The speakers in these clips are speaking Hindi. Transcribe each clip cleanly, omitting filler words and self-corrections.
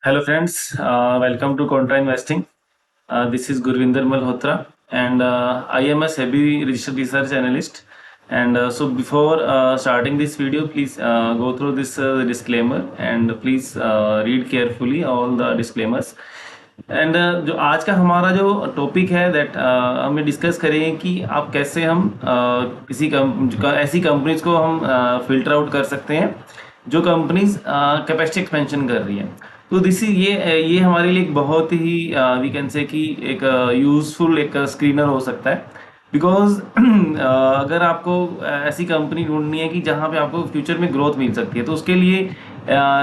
Hello friends, welcome to Contra Investing. This is Gurvinder Malhotra and I am a SEBI registered research analyst. And so before starting this video, please go through this disclaimer and please read carefully all the disclaimers. And जो आज का हमारा जो टॉपिक है दैट हमें डिस्कस करेंगे कि आप कैसे हम ऐसी कंपनीज को हम फिल्टर आउट कर सकते हैं जो कंपनीज कैपेसिटी एक्सपेंशन कर रही है। तो दिस इज ये हमारे लिए एक बहुत ही वी कैन से कि एक यूजफुल एक स्क्रीनर हो सकता है बिकॉज अगर आपको ऐसी कंपनी ढूंढनी है कि जहाँ पे आपको फ्यूचर में ग्रोथ मिल सकती है तो उसके लिए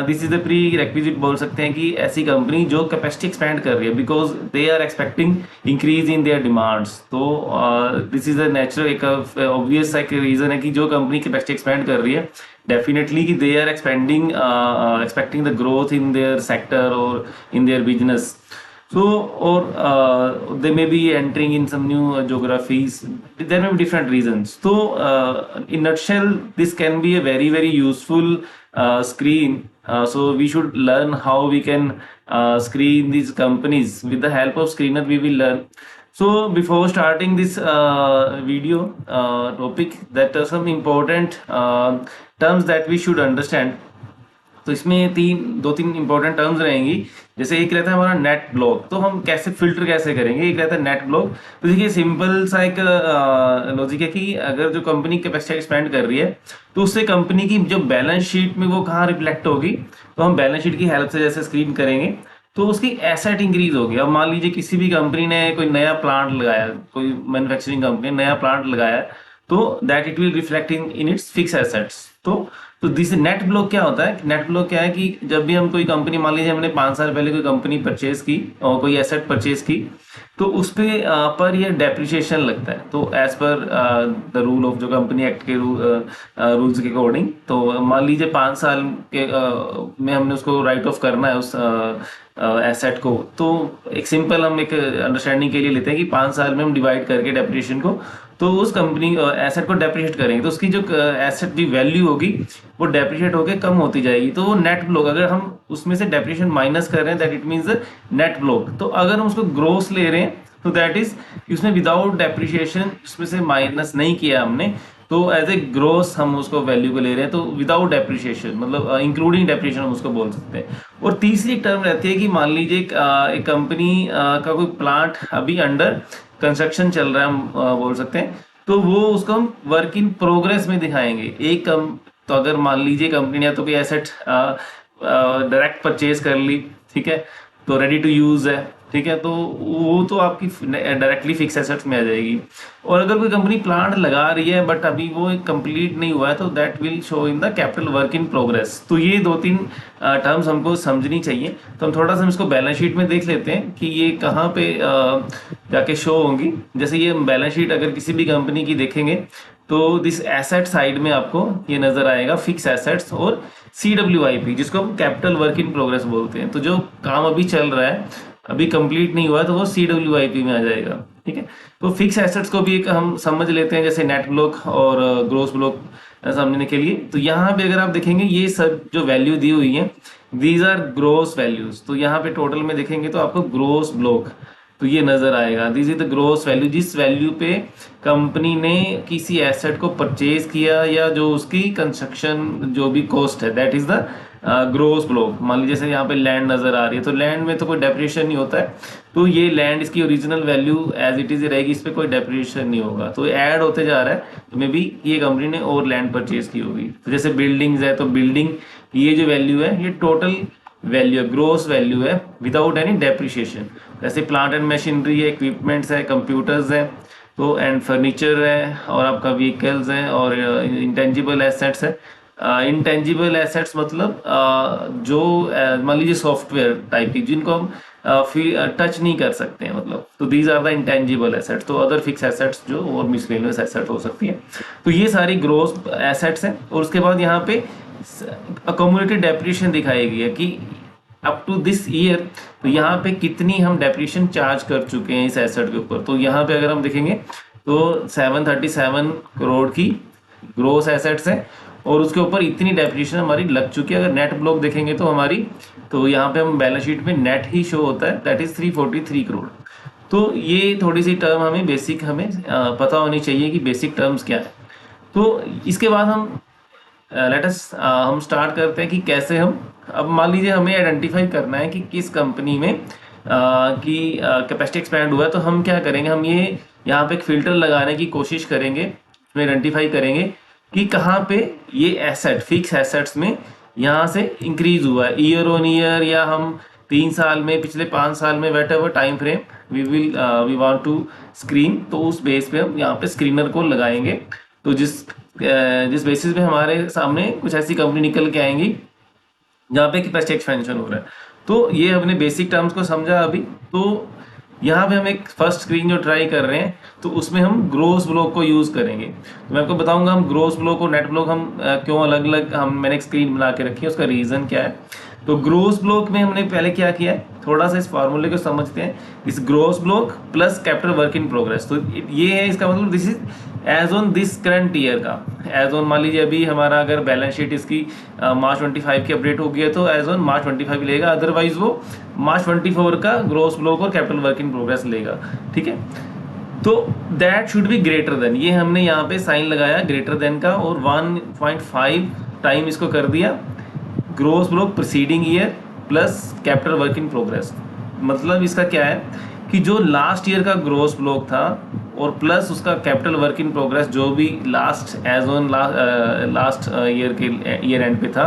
this is the pre requisite बोल सकते हैं कि ऐसी कंपनी जो कैपेसिटी एक्सपैंड कर रही है because they are expecting increase in their demands. तो दिस इज द नेचुरल एक ऑब्वियस एक रीजन है कि जो कंपनी कैपेसिटी एक्सपैंड कर रही है डेफिनेटली कि they are expecting the growth in their sector और in their business. So, or they may be entering in some new geographies. There may be different reasons. So, in nutshell, this can be a very, very useful screen. So, we should learn how we can screen these companies. With the help of screener, we will learn. So, before starting this video topic, that are some important terms that we should understand. तो इसमें दो तीन इंपॉर्टेंट टर्म्स रहेंगी। जैसे एक रहता है हमारा नेट ब्लॉक, तो हम कैसे फिल्टर कैसे करेंगे। एक रहता है नेट ब्लॉक। तो देखिए सिंपल सा एक लॉजिक है कि अगर जो कंपनी कैपेसिटी एक्सपेंड कर रही है तो उससे कंपनी की जो बैलेंस शीट में वो कहाँ रिफ्लेक्ट होगी, तो हम बैलेंस शीट की हेल्प से जैसे स्क्रीन करेंगे तो उसकी एसेट इंक्रीज होगी। अब मान लीजिए किसी भी कंपनी ने कोई नया प्लांट लगाया, कोई मैन्युफैक्चरिंग कंपनी नया प्लांट लगाया, तो that it will reflect in its fix assets. तो दिस नेट ब्लॉक क्या होता है? नेट ब्लॉक क्या है कि जब भी हम कोई कंपनी, मान लीजिए हमने 5 साल पहले कोई कंपनी परचेज की और कोई एसेट परचेज की, तो उस पे पर ये डेप्रिसिएशन लगता है। तो as per the rule of जो कंपनी एक्ट के रूल्स के अकॉर्डिंग, तो मान लीजिए 5 साल के में हमने उसको राइट ऑफ करना है उस एसेट को। तो एक सिंपल हम एक अंडरस्टैंडिंग के लिए लेते हैं कि 5 साल में हम डिवाइड करके डेप्रिसिएशन को, तो उस कंपनी एसेट को डेप्रिशिएट करेंगे तो उसकी जो एसेट की वैल्यू होगी वो डेप्रिशिएट होकर कम होती जाएगी। तो नेट ब्लॉक, अगर हम उसमें से डेप्रिशिएशन माइनस कर रहे हैं that it means net block. तो अगर हम उसको ग्रोस ले रहे हैं तो दैट इज उसमें विदाउट डेप्रिशिएशन, उसमें से माइनस नहीं किया हमने, तो एज ए ग्रोस हम उसको वैल्यू को ले रहे हैं, तो विदाउट डेप्रिशिएशन मतलब इंक्लूडिंग डेप्रिशिएशन हम उसको बोल सकते हैं। और तीसरी एक टर्म रहती है कि मान लीजिए एक कंपनी का कोई प्लांट अभी अंडर कंस्ट्रक्शन चल रहा है, हम बोल सकते हैं, तो वो उसको हम वर्क इन प्रोग्रेस में दिखाएंगे। तो अगर मान लीजिए कंपनी ने तो कोई एसेट डायरेक्ट परचेज कर ली, ठीक है, तो रेडी टू यूज है, ठीक है, तो वो तो आपकी डायरेक्टली फिक्स एसेट्स में आ जाएगी। और अगर कोई कंपनी प्लांट लगा रही है बट अभी वो कंप्लीट नहीं हुआ है तो that will show in the capital work in progress. तो ये 2-3 टर्म्स हमको समझनी चाहिए। तो हम थोड़ा सा इसको बैलेंस शीट में देख लेते हैं कि ये कहाँ पे जाके शो होंगी। जैसे ये बैलेंस शीट अगर किसी भी कंपनी की देखेंगे तो दिस एसेट साइड में आपको ये नजर आएगा फिक्स एसेट्स और CWIP, जिसको हम कैपिटल वर्क इन प्रोग्रेस बोलते हैं। तो जो काम अभी चल रहा है, अभी कंप्लीट नहीं हुआ, तो वो CWIP में आ जाएगा, ठीक है। तो फिक्स एसेट्स को भी एक हम समझ लेते हैं जैसे नेट ब्लॉक और ग्रोस ब्लॉक समझने के लिए। तो यहाँ पे अगर आप देखेंगे ये सब जो वैल्यू दी हुई है दीज आर ग्रोस वैल्यूज। तो यहाँ पे टोटल में देखेंगे तो आपको ग्रोस ब्लॉक तो ये नजर आएगा। This is the gross value, जिस वैल्यू पे कंपनी ने किसी एसेट को परचेज किया या जो उसकी कंस्ट्रक्शन जो भी कॉस्ट है that is the gross block. मान लीजिए जैसे यहाँ पे लैंड नजर आ रही है, तो लैंड में तो कोई डेप्रिसिएशन नहीं होता है, तो ये लैंड इसकी original value as it is रहेगी, इस पर कोई डेप्रिसिएशन नहीं होगा, तो ऐड होते जा रहा है। तो मे बी ये कंपनी ने और लैंड परचेज की होगी। तो जैसे बिल्डिंग्स है, तो बिल्डिंग ये जो वैल्यू है ये टोटल वैल्यू है, ग्रोस वैल्यू है विदाउट एनी डेप्रिसिएशन। जैसे प्लांट एंड मशीनरी है, इक्विपमेंट्स है, कंप्यूटर्स है, तो एंड फर्नीचर है, और आपका व्हीकल्स है, और इंटेंजिबल एसेट्स है। इंटेंजिबल एसेट्स मतलब जो मान लीजिए सॉफ्टवेयर टाइप की जिनको हम टच नहीं कर सकते हैं, मतलब, तो these are the intangible assets. तो अदर फिक्स एसेट्स जो और मिसलेनियस एसेट हो सकती है, तो ये सारी ग्रोस एसेट्स हैं। और उसके बाद यहाँ पे अकोमोडेटेड डेप्रिसिएशन दिखाई गई है कि अप टू दिस ईयर, तो यहाँ पे कितनी हम डेप्रिसिएशन चार्ज कर चुके हैं इस एसेट के ऊपर। तो यहाँ पे अगर हम देखेंगे तो 737 करोड़ की ग्रोस एसेट्स है और उसके ऊपर इतनी डेप्रिसिएशन हमारी लग चुकी है। अगर नेट ब्लॉक देखेंगे तो हमारी, तो यहाँ पे हम बैलेंस शीट में नेट ही शो होता है, दैट इज 343 करोड़। तो ये थोड़ी सी टर्म हमें बेसिक पता होनी चाहिए कि बेसिक टर्म्स क्या है। तो इसके बाद हम हम स्टार्ट करते हैं कि कैसे हम, अब मान लीजिए हमें आइडेंटिफाई करना है कि किस कंपनी में की कैपेसिटी एक्सपैंड हुआ है। तो हम क्या करेंगे, हम ये यहाँ पे एक फिल्टर लगाने की कोशिश करेंगे, उसमें आइडेंटिफाई करेंगे कि कहाँ पे ये एसेट, फिक्स एसेट्स में यहाँ से इंक्रीज हुआ है ईयर ऑन ईयर, या हम 3 साल में, पिछले 5 साल में, whatever time frame we want to screen. तो उस बेस पे हम यहाँ पे स्क्रीनर को लगाएंगे। तो जिस बेसिस पे हमारे सामने कुछ ऐसी कंपनी निकल के आएंगी जहाँ पे कैपेसिटी एक्सपेंशन हो रहा है। तो ये हमने बेसिक टर्म्स को समझा अभी। तो यहाँ पे हम एक फर्स्ट स्क्रीन जो ट्राई कर रहे हैं, तो उसमें हम ग्रोस ब्लॉक को यूज़ करेंगे। तो मैं आपको बताऊंगा हम ग्रोस ब्लॉक और नेट ब्लॉक हम क्यों अलग अलग मैंने एक स्क्रीन बना के रखी है, उसका रीज़न क्या है। तो ग्रोस ब्लॉक में हमने पहले क्या किया है, थोड़ा सा इस फार्मूले को समझते हैं। इस gross block plus capital work in progress, तो ये है इसका मतलब, this is as on this current year का। एज ऑन मान लीजिए अभी हमारा अगर बैलेंस शीट इसकी मार्च 25 की अपडेट हो गई है तो एज ऑन मार्च 25 लेगा, अदरवाइज वो मार्च 24 का ग्रोस ब्लॉक और कैपिटल वर्क इन प्रोग्रेस लेगा। ठीक है, तो that should be greater than, ये हमने यहाँ पे साइन लगाया ग्रेटर देन का, और 1.5 टाइम इसको कर दिया gross block preceding year plus capital work in progress. मतलब इसका क्या है कि जो लास्ट ईयर का ग्रोस ब्लॉक था और प्लस उसका कैपिटल वर्क इन प्रोग्रेस जो भी last as on last year के ईयर एंड पे था,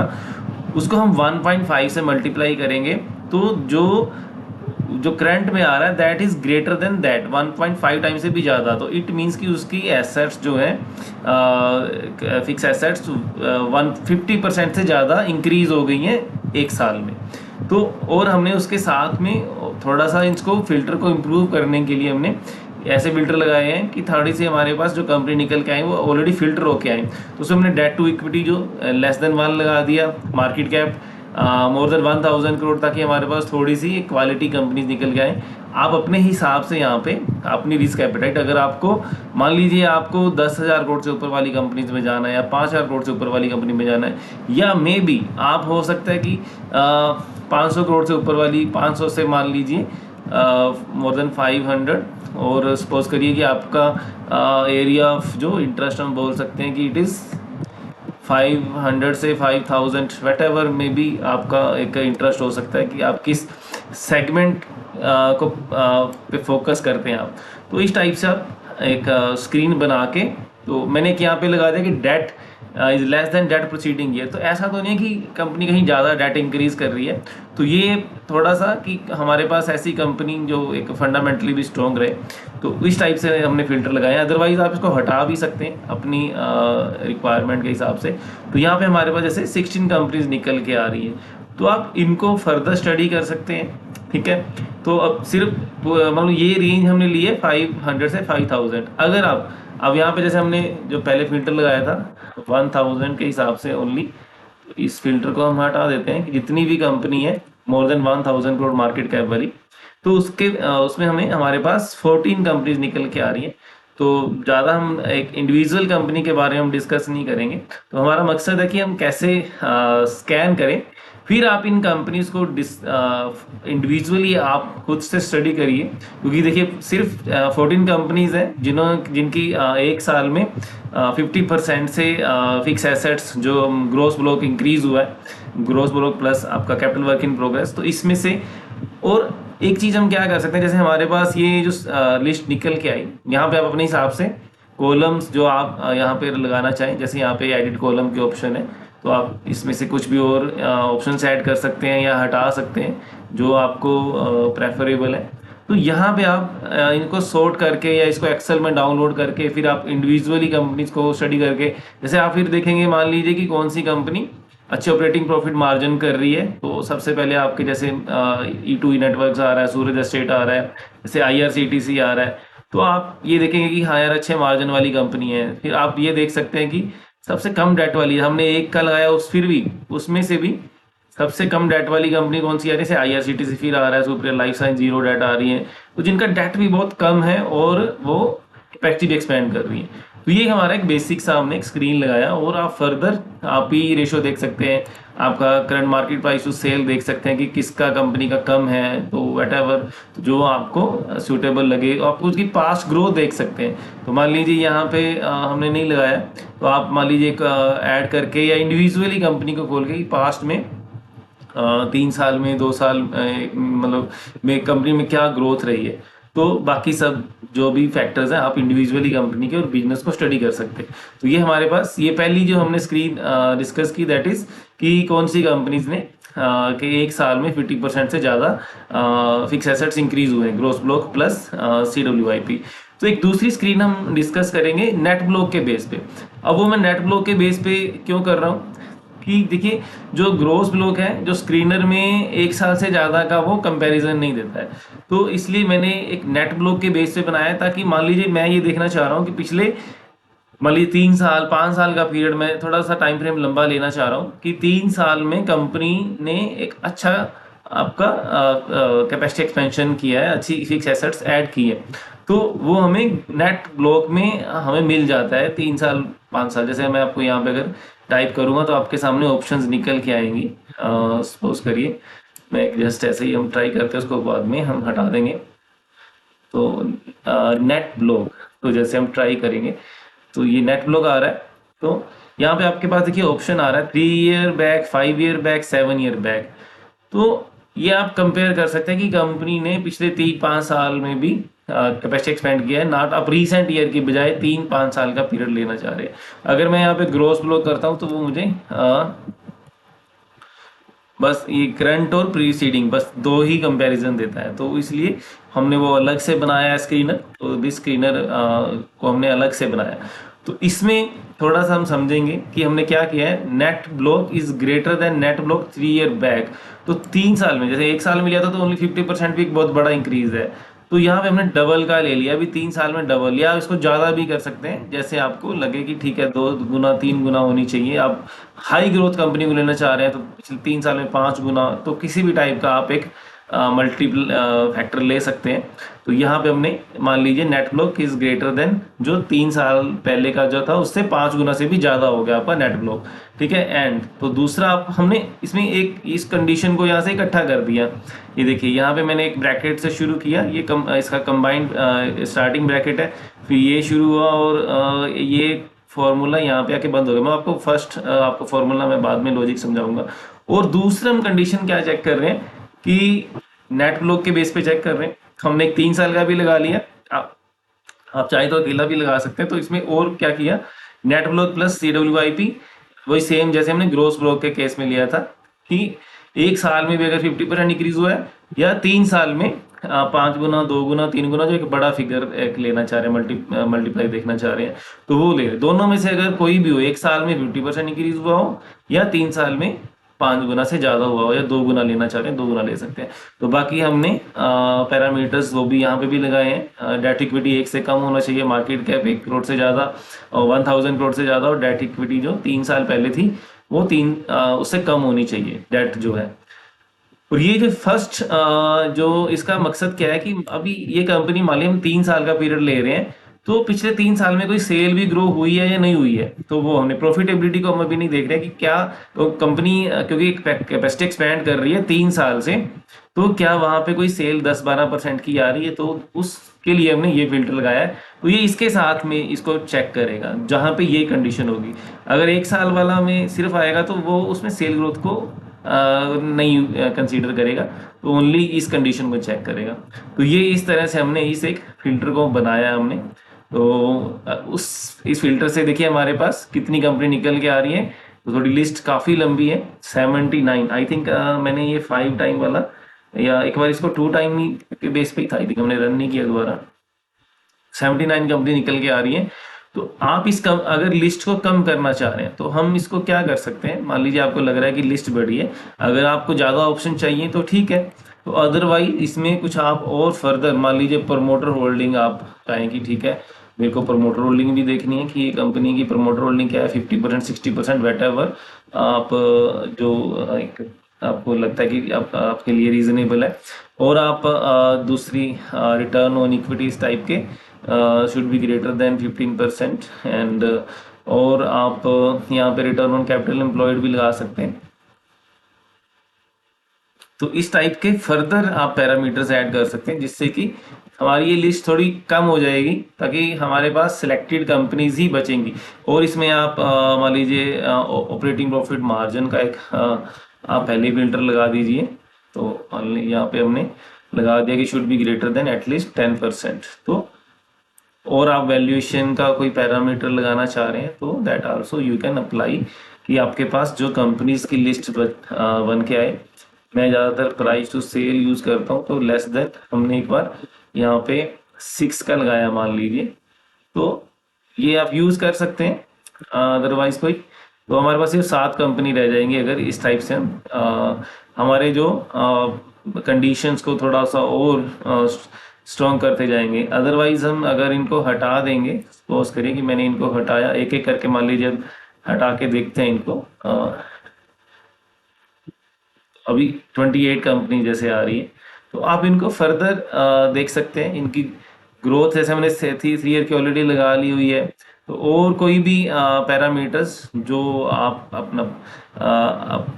उसको हम 1.5 से मल्टीप्लाई करेंगे। तो जो करंट में आ रहा है that is greater than that, 1.5 time से भी ज़्यादा। तो इट मीन्स कि उसकी एसेट्स जो है फिक्स एसेट्स 150% से ज़्यादा इंक्रीज हो गई हैं एक साल में। तो और हमने उसके साथ में थोड़ा सा इसको फिल्टर को इम्प्रूव करने के लिए हमने ऐसे फिल्टर लगाए हैं कि थोड़ी सी हमारे पास जो कंपनी निकल के आई वो ऑलरेडी फिल्टर होके आई। तो उसमें हमने डेट टू इक्विटी जो लेस देन 1 लगा दिया, market cap more than 1000 crore, ताकि हमारे पास थोड़ी सी क्वालिटी कंपनीज निकल के आए। आप अपने हिसाब से यहाँ पे अपनी रिस्क एपेटाइट, अगर आपको मान लीजिए आपको 10,000 करोड़ से ऊपर वाली कंपनीज में जाना है या 5,000 करोड़ से ऊपर वाली कंपनी में जाना है, या मे बी आप हो सकता है कि 500 करोड़ से ऊपर वाली, 500 से मान लीजिए मोर देन 500, और सपोज करिए कि आपका एरिया ऑफ जो इंटरेस्ट हम बोल सकते हैं कि इट इज़ 500 से 5000, वट एवर में भी आपका एक इंटरेस्ट हो सकता है कि आप किस सेगमेंट को पे फोकस करते हैं आप। तो इस टाइप से आप एक स्क्रीन बना के, तो मैंने यहाँ पे लगा दिया कि that is less than that preceding year. तो ऐसा तो नहीं है कि कंपनी कहीं ज़्यादा डेट इंक्रीज कर रही है। तो ये थोड़ा सा कि हमारे पास ऐसी कंपनी जो एक फंडामेंटली भी स्ट्रॉन्ग रहे, तो इस टाइप से हमने फिल्टर लगाए हैं। अदरवाइज आप इसको हटा भी सकते हैं अपनी रिक्वायरमेंट के हिसाब से। तो यहाँ पे हमारे पास जैसे 16 कंपनीज निकल के आ रही है, तो आप इनको फर्दर स्टडी कर सकते हैं। ठीक है, तो अब सिर्फ मतलब ये रेंज हमने ली है 500 से 5000। अगर आप अब यहाँ पे जैसे हमने जो पहले फिल्टर लगाया था 1000 के हिसाब से ओनली, इस फिल्टर को हम हटा देते हैं कि जितनी भी कंपनी है more than 1000 crore market cap वाली, तो उसमें हमारे पास 14 कंपनीज निकल के आ रही हैं। तो ज़्यादा हम एक इंडिविजुअल कंपनी के बारे में हम डिस्कस नहीं करेंगे। तो हमारा मकसद है कि हम कैसे स्कैन करें, फिर आप इन कंपनीज को इंडिविजुअली आप खुद से स्टडी करिए। क्योंकि देखिए सिर्फ 14 कंपनीज हैं जिनकी एक साल में 50% से फिक्स एसेट्स जो ग्रोस ब्लॉक इंक्रीज हुआ है, ग्रोस ब्लॉक प्लस आपका कैपिटल वर्क इन प्रोग्रेस। तो इसमें से और एक चीज़ हम क्या कर सकते हैं, जैसे हमारे पास ये जो लिस्ट निकल के आई, यहाँ पे आप अपने हिसाब से कॉलम्स जो आप यहाँ पे लगाना चाहें, जैसे यहाँ पे एडिट कॉलम के ऑप्शन है, तो आप इसमें से कुछ भी और ऑप्शन ऐड कर सकते हैं या हटा सकते हैं जो आपको प्रेफरेबल है। तो यहाँ पे आप इनको सॉर्ट करके या इसको एक्सेल में डाउनलोड करके फिर आप इंडिविजुअली कंपनीज को स्टडी करके, जैसे आप फिर देखेंगे मान लीजिए कि कौन सी कंपनी अच्छे ऑपरेटिंग प्रॉफिट मार्जिन कर रही है, तो सबसे पहले आपके जैसे E2E नेटवर्क्स आ रहा है, सूरज एस्टेट आ रहा है, जैसे IRCTC आ रहा है। तो आप ये देखेंगे कि हाँ यार अच्छे मार्जिन वाली कंपनी है। फिर आप ये देख सकते हैं कि सबसे कम डेट वाली, हमने एक का लगाया फिर भी उसमें से भी सबसे कम डेट वाली कंपनी कौन सी आ रही है, जैसे IRCTC फिर आ रहा है, सुपर लाइफ साइंस 0 डेट आ रही है। तो जिनका डेट भी बहुत कम है और वो कैपेसिटी एक्सपेंड कर रही है। तो ये हमारा एक बेसिक सा हमने एक स्क्रीन लगाया, और आप फर्दर आप ही रेशो देख सकते हैं, आपका current market price to sell देख सकते हैं कि किसका कंपनी का कम है, तो वट जो आपको सूटेबल लगे, आपको उसकी पास्ट ग्रोथ देख सकते हैं। तो मान लीजिए यहाँ पे हमने नहीं लगाया, तो आप मान लीजिए एक ऐड करके या इंडिविजुअली कंपनी को खोल के पास्ट में 3 साल में 2 साल मतलब में कंपनी में क्या ग्रोथ रही है, तो बाकी सब जो भी फैक्टर्स हैं आप इंडिविजुअली कंपनी के और बिजनेस को स्टडी कर सकते हैं। तो ये हमारे पास ये पहली जो हमने स्क्रीन डिस्कस की, दैट इज कि कौन सी कंपनीज ने कि एक साल में 50% से ज़्यादा फिक्स एसेट्स इंक्रीज हुए हैं, ग्रोस ब्लॉक प्लस CWIP। तो एक दूसरी स्क्रीन हम डिस्कस करेंगे नेट ब्लॉक के बेस पे। अब वो मैं नेट ब्लॉक के बेस पे क्यों कर रहा हूँ कि देखिए, जो ग्रोस ब्लॉक है जो स्क्रीनर में एक साल से ज़्यादा का वो कंपैरिजन नहीं देता है, तो इसलिए मैंने एक नेट ब्लॉक के बेस पे बनाया, ताकि मान लीजिए मैं ये देखना चाह रहा हूँ कि पिछले मान लीजिए 3 साल 5 साल का पीरियड में थोड़ा सा टाइम फ्रेम लंबा लेना चाह रहा हूँ कि 3 साल में कंपनी ने एक अच्छा आपका कैपेसिटी एक्सपेंशन किया है, अच्छी फिक्स एसेट्स ऐड की है, तो वो हमें नेट ब्लॉक में हमें मिल जाता है 3 साल 5 साल। जैसे मैं आपको यहाँ पे अगर टाइप करूँगा तो आपके सामने ऑप्शंस निकल के आएंगी। सपोज करिए मैं जस्ट ऐसे ही हम ट्राई करते हैं, उसको बाद में हम हटा देंगे। तो नेट ब्लॉक, तो जैसे हम ट्राई करेंगे तो ये नेट ब्लॉक आ रहा है। तो यहाँ पे आपके पास देखिए ऑप्शन आ रहा है 3 year back, 5 year back, 7 year back. तो ये आप कंपेयर कर सकते हैं कि कंपनी ने पिछले 3-5 साल में भी कैपेसिटी एक्सपेंड किया है, नॉट आप रीसेंट ईयर की बजाय 3-5 साल का पीरियड लेना चाह रहे हैं। अगर मैं यहाँ पे ग्रोस ब्लॉक करता हूँ तो वो मुझे बस ये करंट और प्रीसीडिंग बस 2 ही कंपैरिजन देता है, तो इसलिए हमने वो अलग से बनाया है स्क्रीनर। तो दिस स्क्रीनर को हमने अलग से बनाया। तो इसमें थोड़ा सा हम समझेंगे कि हमने क्या किया है। Net block is greater than net block 3 year back. तो 3 साल में, जैसे 1 साल में लिया था तो ओनली 50% भी एक बहुत बड़ा इंक्रीज है, तो यहाँ पे हमने डबल का ले लिया, अभी 3 साल में डबल, या इसको ज़्यादा भी कर सकते हैं जैसे आपको लगे कि ठीक है 2 गुना 3 गुना होनी चाहिए। आप हाई ग्रोथ कंपनी को लेना चाह रहे हैं तो पिछले 3 साल में 5 गुना, तो किसी भी टाइप का आप एक मल्टीपल फैक्टर ले सकते हैं। तो यहाँ पे हमने मान लीजिए net block is greater than, जो 3 साल पहले का जो था उससे 5 गुना से भी ज़्यादा हो गया आपका नेट ब्लॉक, ठीक है। एंड तो दूसरा आप हमने इसमें एक इस कंडीशन को यहाँ से इकट्ठा कर दिया। ये देखिए यहाँ पे मैंने एक ब्रैकेट से शुरू किया, ये इसका कंबाइंड स्टार्टिंग ब्रैकेट है, फिर ये शुरू हुआ और ये फॉर्मूला यहाँ पे आके बंद हो गया। मैं आपको फर्स्ट आपको फॉर्मूला मैं बाद में लॉजिक समझाऊंगा। और दूसरा हम कंडीशन क्या चेक कर रहे हैं कि नेट ब्लॉक के बेस पे चेक कर रहे हैं। हमने एक 3 साल का भी लगा लिया, आप चाहे तो अकेला भी लगा सकते हैं। तो इसमें और क्या किया, नेट ब्लॉक प्लस CWIP, वही सेम जैसे हमने ग्रोस ब्लॉक के केस में लिया था कि 1 साल में भी अगर 50% इंक्रीज हुआ है, या 3 साल में 5 गुना 2 गुना 3 गुना, जो एक बड़ा फिगर एक लेना चाह रहे हैं, मल्टीप्लाई देखना चाह रहे हैं, तो वो ले रहे। दोनों में से अगर कोई भी हो, 1 साल में 50% इंक्रीज हुआ हो या 3 साल में 5 गुना से ज़्यादा हुआ हो, या 2 गुना लेना चाह रहे हैं 2 गुना ले सकते हैं। तो बाकी हमने पैरामीटर्स वो भी यहाँ पे भी लगाए हैं। डेट इक्विटी 1 से कम होना चाहिए, मार्केट कैप 1 करोड़ से ज़्यादा और 1000 करोड़ से ज़्यादा, और डेट इक्विटी जो 3 साल पहले थी वो 3 उससे कम होनी चाहिए डेट जो है। और ये जो फर्स्ट जो इसका मकसद क्या है कि अभी ये कंपनी मान लीजिए हम 3 साल का पीरियड ले रहे हैं, तो पिछले 3 साल में कोई सेल भी ग्रो हुई है या नहीं हुई है, तो वो हमने प्रॉफिटेबिलिटी को हम अभी नहीं देख रहे कि क्या तो कंपनी क्योंकि कैपेसिटी एक्सपैंड कर रही है 3 साल से, तो क्या वहां पे कोई सेल 10-12% की आ रही है, तो उसके लिए हमने ये फिल्टर लगाया है। तो ये इसके साथ में इसको चेक करेगा जहां पे ये कंडीशन होगी। अगर 1 साल वाला में सिर्फ आएगा तो वो उसमें सेल ग्रोथ को नहीं कंसीडर करेगा, तो ओनली इस कंडीशन को चेक करेगा। तो ये इस तरह से हमने इस एक फिल्टर को बनाया हमने। तो इस फिल्टर से देखिए हमारे पास कितनी कंपनी निकल के आ रही है। तो थोड़ी लिस्ट काफ़ी लंबी है, 79 आई थिंक। मैंने ये 5 टाइम वाला या एक बार इसको 2 टाइम के बेस पे ही था, आई थिंक हमने रन नहीं किया दोबारा। 79 कंपनी निकल के आ रही है। तो आप अगर लिस्ट को कम करना चाह रहे हैं तो हम इसको क्या कर सकते हैं। मान लीजिए आपको लग रहा है कि लिस्ट बड़ी है, अगर आपको ज़्यादा ऑप्शन चाहिए तो ठीक है, तो अदरवाइज इसमें कुछ आप और फर्दर मान लीजिए प्रमोटर होल्डिंग आप चाहें कि ठीक है मेरे को प्रमोटर होल्डिंग भी देखनी है कि ये कंपनी की प्रमोटर होल्डिंग क्या है, 50% 60% वेट एवर आप जो एक आपको लगता है कि आपके लिए रीजनेबल है, और आप दूसरी रिटर्न ऑन इक्विटीज टाइप के should be greater than 15%, and और आप यहाँ पे रिटर्न ऑन कैपिटल एम्प्लॉयड भी लगा सकते हैं। तो इस टाइप के फर्दर आप पैरामीटर्स ऐड कर सकते हैं, जिससे कि हमारी ये लिस्ट थोड़ी कम हो जाएगी, ताकि हमारे पास सिलेक्टेड कंपनीज ही बचेंगी। और इसमें आप मान लीजिए ऑपरेटिंग प्रॉफिट मार्जिन का एक आप पहले फिल्टर लगा दीजिए। तो यहाँ पे हमने लगा दिया कि should be greater than at least 10%। तो और आप वैल्यूएशन का कोई पैरामीटर लगाना चाह रहे हैं तो that also you can apply, कि आपके पास जो कंपनीज की लिस्ट बन के आए। मैं ज़्यादातर प्राइस टू सेल यूज़ करता हूँ, तो लेस देन हमने एक बार यहाँ पे 6 का लगाया मान लीजिए, तो ये आप यूज़ कर सकते हैं। अदरवाइज कोई, तो हमारे पास सिर्फ 7 कंपनी रह जाएंगी अगर इस टाइप से हम हमारे जो कंडीशंस को थोड़ा सा और स्ट्रॉन्ग करते जाएंगे। अदरवाइज हम अगर इनको हटा देंगे, सपोज करिए कि मैंने इनको हटाया, एक एक करके मान लीजिए हटा के देखते हैं इनको। अभी 28 कंपनी जैसे आ रही है, तो आप इनको फर्दर देख सकते हैं। इनकी ग्रोथ जैसे मैंने 3 ईयर की ऑलरेडी लगा ली हुई है। तो और कोई भी पैरामीटर्स जो आप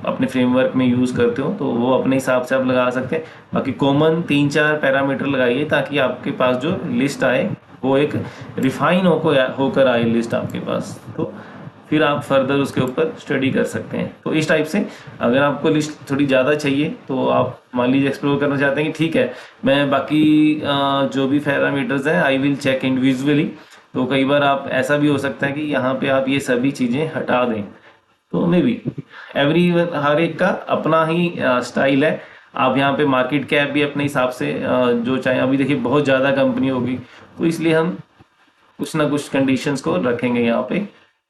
अपने फ्रेमवर्क में यूज़ करते हो, तो वो अपने हिसाब से आप लगा सकते हैं। बाकी कॉमन 3-4 पैरामीटर लगाइए, ताकि आपके पास जो लिस्ट आए वो एक रिफाइन होकर आए लिस्ट आपके पास। तो फिर आप फर्दर उसके ऊपर स्टडी कर सकते हैं। तो इस टाइप से अगर आपको लिस्ट थोड़ी ज़्यादा चाहिए, तो आप मान लीजिए एक्सप्लोर करना चाहते हैं कि ठीक है, मैं बाकी जो भी पैरामीटर्स हैं आई विल चेक इंडिविजुअली। तो कई बार आप ऐसा भी हो सकता है कि यहाँ पे आप ये सभी चीज़ें हटा दें। तो मे बी हर एक का अपना ही स्टाइल है। आप यहाँ पे मार्केट कैप भी अपने हिसाब से जो चाहे, अभी देखिए बहुत ज़्यादा कंपनी होगी, तो इसलिए हम कुछ ना कुछ कंडीशंस को रखेंगे यहाँ पे।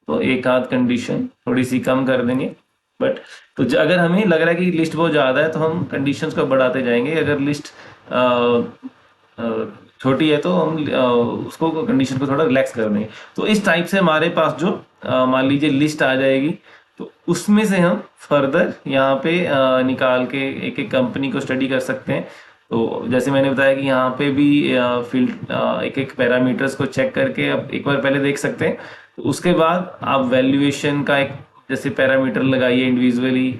तो एक आध कंडीशन थोड़ी सी कम कर देंगे। बट तो अगर हमें लग रहा है कि लिस्ट बहुत ज़्यादा है, तो हम कंडीशंस को बढ़ाते जाएंगे। अगर लिस्ट छोटी है, तो हम उसको कंडीशन को थोड़ा रिलैक्स कर देंगे। तो इस टाइप से हमारे पास जो मान लीजिए लिस्ट आ जाएगी, तो उसमें से हम फर्दर यहाँ पे निकाल के एक एक कंपनी को स्टडी कर सकते हैं। तो जैसे मैंने बताया कि यहाँ पे भी फील्ड एक एक पैरामीटर्स को चेक करके अब एक बार पहले देख सकते हैं। तो उसके बाद आप वैल्यूएशन का एक जैसे पैरामीटर लगाइए इंडिविजुअली,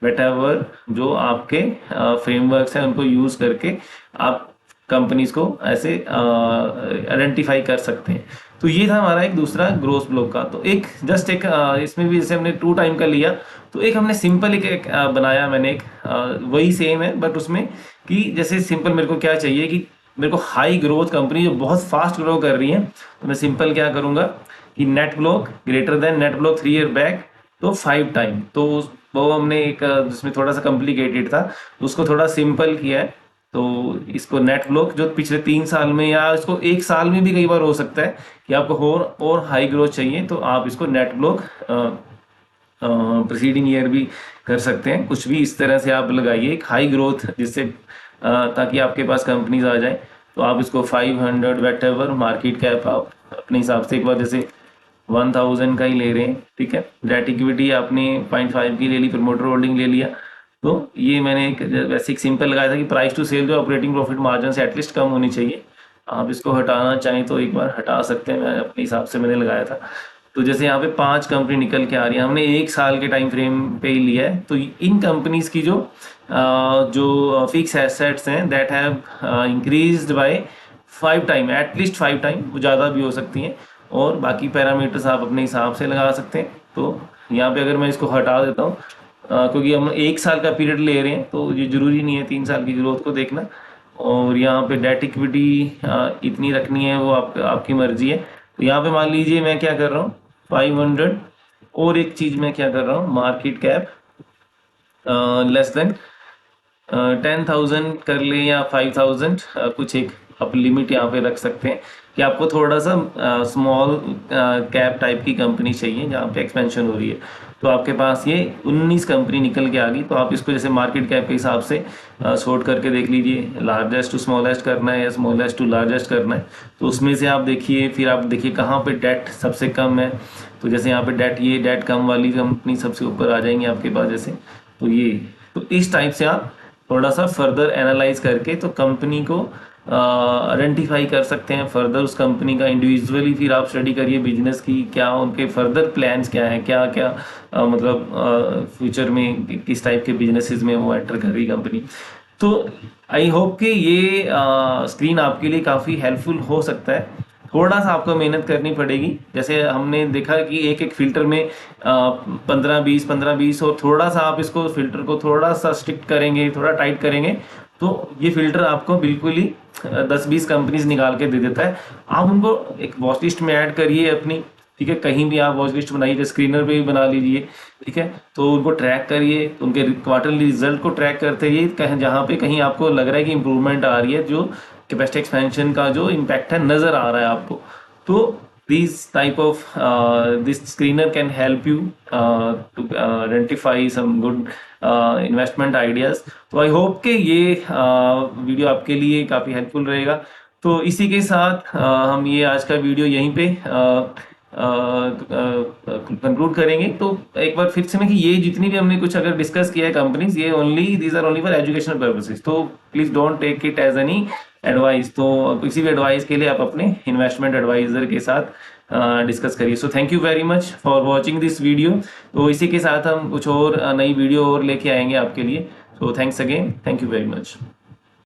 व्हाटएवर जो आपके फ्रेमवर्क्स हैं उनको यूज़ करके आप कंपनीज को ऐसे आइडेंटिफाई कर सकते हैं। तो ये था हमारा एक दूसरा ग्रोथ ब्लॉक का। तो एक जस्ट एक इसमें भी जैसे हमने 2 टाइम का लिया, तो एक हमने सिंपल एक बनाया मैंने एक वही सेम है, बट उसमें कि जैसे सिंपल मेरे को क्या चाहिए कि मेरे को हाई ग्रोथ कंपनी जो बहुत फास्ट ग्रो कर रही है, तो मैं सिंपल क्या करूँगा कि net block greater than net block 3 year back, तो 5 टाइम। तो वो हमने एक जिसमें थोड़ा सा कॉम्प्लिकेटेड था, उसको थोड़ा सिंपल किया है। तो इसको नेट ब्लॉक जो पिछले 3 साल में, या इसको 1 साल में भी कई बार हो सकता है कि आपको और हाई ग्रोथ चाहिए, तो आप इसको नेट ब्लॉक प्रीसीडिंग ईयर भी कर सकते हैं। कुछ भी इस तरह से आप लगाइए एक हाई ग्रोथ, जिससे ताकि आपके पास कंपनीज आ जाए। तो आप इसको 500 वेटेवर मार्केट कैप आप अपने हिसाब से एक बार जैसे 1000 का ही ले रहे हैं, ठीक है। डेट इक्विटी आपने 0.5 की ले ली, प्रमोटर होल्डिंग ले लिया। तो ये मैंने एक बेसिक सिंपल लगाया था कि प्राइस टू सेल जो ऑपरेटिंग प्रॉफिट मार्जिन से एटलीस्ट कम होनी चाहिए। आप इसको हटाना चाहें तो एक बार हटा सकते हैं, मैं अपने हिसाब से मैंने लगाया था। तो जैसे यहाँ पे 5 कंपनी निकल के आ रही है, हमने 1 साल के टाइम फ्रेम पे ही लिया है। तो इन कंपनीज की जो फिक्स एसेट्स हैं that have increased by 5 time, at least 5 time, वो ज़्यादा भी हो सकती हैं। और बाकी पैरामीटर्स आप अपने हिसाब से लगा सकते हैं। तो यहाँ पे अगर मैं इसको हटा देता हूँ, क्योंकि हम 1 साल का पीरियड ले रहे हैं, तो ये जरूरी नहीं है 3 साल की ग्रोथ को देखना। और यहाँ पे डेट इक्विटी इतनी रखनी है, वो आपकी मर्जी है। तो यहाँ पे मान लीजिए मैं क्या कर रहा हूँ 500, और एक चीज़ मैं क्या कर रहा हूँ मार्केट कैप लेस देन 10,000 कर ले, या 5,000 कुछ एक आप लिमिट यहाँ पे रख सकते हैं कि आपको थोड़ा सा स्मॉल कैप टाइप की कंपनी चाहिए जहाँ पे एक्सपेंशन हो रही है। तो आपके पास ये 19 कंपनी निकल के आ गई। तो आप इसको जैसे मार्केट कैप के हिसाब से सॉर्ट करके देख लीजिए, लार्जेस्ट टू स्मॉलेस्ट करना है या स्मॉलेस्ट टू लार्जेस्ट करना है। तो उसमें से आप देखिए, फिर आप देखिए कहाँ पे डेट सबसे कम है। तो जैसे यहाँ पे डेट कम वाली कंपनी सबसे ऊपर आ जाएंगी आपके पास जैसे। तो ये तो इस टाइप से आप थोड़ा सा फर्दर एनालाइज करके तो कंपनी को आइडेंटिफाई कर सकते हैं फर्दर उस कंपनी का इंडिविजुअली। फिर आप स्टडी करिए बिजनेस की क्या उनके फर्दर प्लान्स क्या है, क्या क्या मतलब फ्यूचर में किस टाइप के बिजनेसेस में वो एंटर कर रही कंपनी। तो आई होप कि ये स्क्रीन आपके लिए काफ़ी हेल्पफुल हो सकता है। थोड़ा सा आपको मेहनत करनी पड़ेगी, जैसे हमने देखा कि एक एक फिल्टर में 15-20 और थोड़ा सा आप इसको फिल्टर को थोड़ा सा स्ट्रिक्ट करेंगे, थोड़ा टाइट करेंगे, तो ये फिल्टर आपको बिल्कुल ही 10-20 कंपनीज निकाल के दे देता है। आप उनको एक वॉच लिस्ट में ऐड करिए अपनी, ठीक है, कहीं भी आप वॉच लिस्ट बनाइए, स्क्रीनर पे भी बना लीजिए, ठीक है। तो उनको ट्रैक करिए, उनके क्वार्टरली रिजल्ट को ट्रैक करते रहिए, कहीं जहाँ पे कहीं आपको लग रहा है कि इंप्रूवमेंट आ रही है, जो कैपेसिटी एक्सपेंशन का जो इम्पैक्ट है नज़र आ रहा है आपको, तो these type of this screener can help you to identify some good investment ideas। तो आई होप कि ये वीडियो आपके लिए काफ़ी हेल्पफुल रहेगा। तो इसी के साथ हम ये आज का वीडियो यहीं पे कंक्लूड करेंगे। तो एक बार फिर से मैं कि ये जितनी भी हमने कुछ अगर डिस्कस किया है कंपनीज, ये only these are only for educational purposes, तो please don't take it as any advice. तो किसी भी एडवाइस के लिए आप अपने इन्वेस्टमेंट एडवाइजर के साथ डिस्कस करिए। So thank you very much for watching this video. तो इसी के साथ हम कुछ और नई वीडियो और लेके आएंगे आपके लिए। So thanks again, thank you very much.